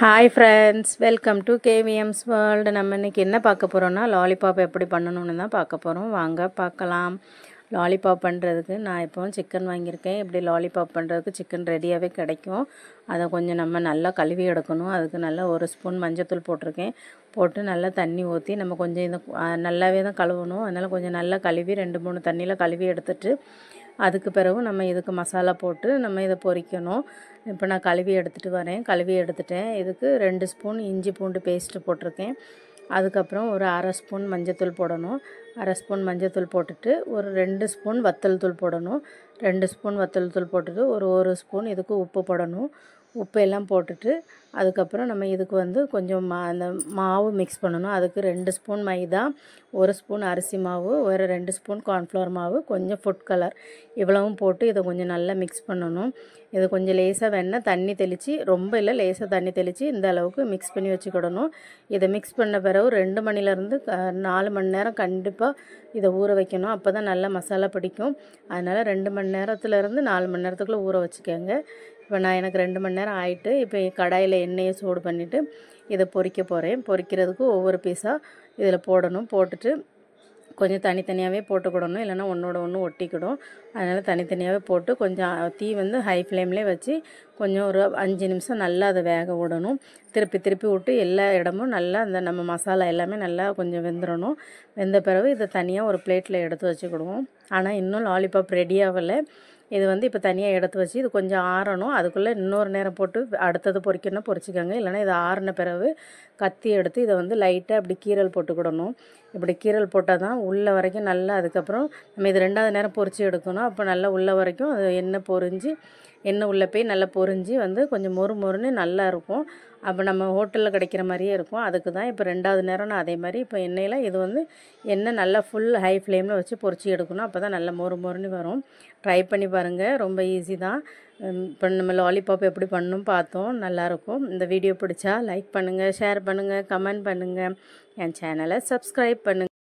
Hi friends, welcome to கேவிஎம்ஸ் world. நம்ம இன்றைக்கி என்ன பார்க்க போகிறோன்னா, லாலிபாப் எப்படி பண்ணணும்னு தான் பார்க்க போகிறோம். வாங்க பார்க்கலாம். லாலிபாப் பண்ணுறதுக்கு நான் இப்போ சிக்கன் வாங்கியிருக்கேன். இப்படி லாலிபாப் பண்ணுறதுக்கு சிக்கன் ரெடியாகவே கிடைக்கும். அதை கொஞ்சம் நம்ம நல்லா கழுவி எடுக்கணும். அதுக்கு நல்லா 1 ஸ்பூன் மஞ்சத்தூள் போட்டிருக்கேன். போட்டு நல்லா தண்ணி ஊற்றி நம்ம கொஞ்சம் இதை நல்லாவே தான் கழுவணும். அதனால் கொஞ்சம் நல்லா கழுவி 2-3 தண்ணியில் கழுவி எடுத்துட்டு அதுக்கு பிறகு நம்ம இதுக்கு மசாலா போட்டு நம்ம இதை பொரிக்கணும். இப்போ நான் கழுவி எடுத்துகிட்டு வரேன். கழுவி எடுத்துட்டேன். இதுக்கு 2 ஸ்பூன் இஞ்சி பூண்டு பேஸ்ட்டு போட்டிருக்கேன். அதுக்கப்புறம் ஒரு 1/2 ஸ்பூன் மஞ்சத்தூள் போடணும். 1/2 ஸ்பூன் மஞ்சத்தூள் போட்டுட்டு ஒரு 2 ஸ்பூன் வத்தல் தூள் போடணும். 2 ஸ்பூன் வத்தல் தூள் போட்டுட்டு ஒரு ஸ்பூன் இதுக்கு உப்பு போடணும். உப்பு எல்லாம் போட்டுட்டு அதுக்கப்புறம் நம்ம இதுக்கு கொஞ்சம் அந்த மாவு மிக்ஸ் பண்ணணும். அதுக்கு 2 ஸ்பூன் மைதா, 1 ஸ்பூன் அரிசி மாவு, ஒரு 2 ஸ்பூன் கார்ன்ஃப்ளவர் மாவு, கொஞ்சம் ஃபுட் கலர் இவ்வளவும் போட்டு இதை கொஞ்சம் நல்லா மிக்ஸ் பண்ணணும். இது கொஞ்சம் லேசாக வேணால் தண்ணி தெளித்து, ரொம்ப இல்லை லேசாக தண்ணி தெளித்து இந்த அளவுக்கு மிக்ஸ் பண்ணி வச்சுக்கிடணும். இதை மிக்ஸ் பண்ண பிறகு 2 மணிலேருந்து 4 மணி நேரம் கண்டிப்பாக இதை ஊற வைக்கணும். அப்போ தான் நல்லா மசாலா பிடிக்கும். அதனால் 2 மணி நேரத்துலேருந்து 4 மணி நேரத்துக்குள்ளே ஊற வச்சுக்கோங்க. இப்போ எனக்கு 2 மணி நேரம் ஆகிட்டு இப்போ கடாயில் எண்ணெயை சூடு பண்ணிவிட்டு இதை பொரிக்க போகிறேன். பொரிக்கிறதுக்கு ஒவ்வொரு பீஸாக இதில் போடணும். போட்டுட்டு கொஞ்சம் தனித்தனியாகவே போட்டுக்கிடணும், இல்லைன்னா ஒன்றோட ஒன்று ஒட்டிக்கிடும். அதனால் தனித்தனியாகவே போட்டு கொஞ்சம் தீ ஹை ஃப்ளேம்லேயே வச்சு கொஞ்சம் ஒரு 5 நிமிஷம் நல்லா அதை வேக விடணும். திருப்பி திருப்பி விட்டு எல்லா இடமும் நல்லா அந்த நம்ம மசாலா எல்லாமே நல்லா கொஞ்சம் வெந்துடணும். வெந்த பிறகு இதை தனியாக ஒரு பிளேட்டில் எடுத்து வச்சுக்கிடுவோம். ஆனால் இன்னும் லாலிபாப் ரெடி ஆகலை. இது இப்போ தனியாக எடுத்து வச்சு இது கொஞ்சம் ஆறணும். அதுக்குள்ளே இன்னொரு நேரம் போட்டு அடுத்தது பொரிக்கணும், பொரிச்சிக்கோங்க. இல்லைனா இதை ஆறின பிறகு கத்தி எடுத்து இதை லைட்டாக இப்படி கீரல் போட்டுக்கிடணும். இப்படி கீரல் போட்டால் தான் உள்ள வரைக்கும் நல்லா, அதுக்கப்புறம் நம்ம இது 2வது நேரம் பொரித்து எடுக்கணும். அப்போ நல்லா உள்ள வரைக்கும் அது எண்ணெய் உள்ளே போய் நல்லா பொரிஞ்சு கொஞ்சம் மொறு மொறுன்னு நல்லா இருக்கும். அப்போ நம்ம ஹோட்டலில் கிடைக்கிற மாதிரியே இருக்கும். அதுக்கு தான் இப்போ 2வது நேரம் நான் அதே மாதிரி இப்போ எண்ணெயில் இது எண்ணெய் நல்லா ஃபுல் ஹை ஃப்ளேமில் வச்சு பொரிச்சு எடுக்கணும். அப்போ தான் நல்லா மொறு மொறுன்னு வரும். ட்ரை பண்ணி பாருங்கள், ரொம்ப ஈஸி தான். இப்போ நம்ம லாலிபாப் எப்படி பண்ணணும் பார்த்தோம், நல்லாயிருக்கும். இந்த வீடியோ பிடிச்சா லைக் பண்ணுங்கள், ஷேர் பண்ணுங்கள், கமெண்ட் பண்ணுங்கள், என் சேனலை சப்ஸ்கிரைப் பண்ணுங்கள்.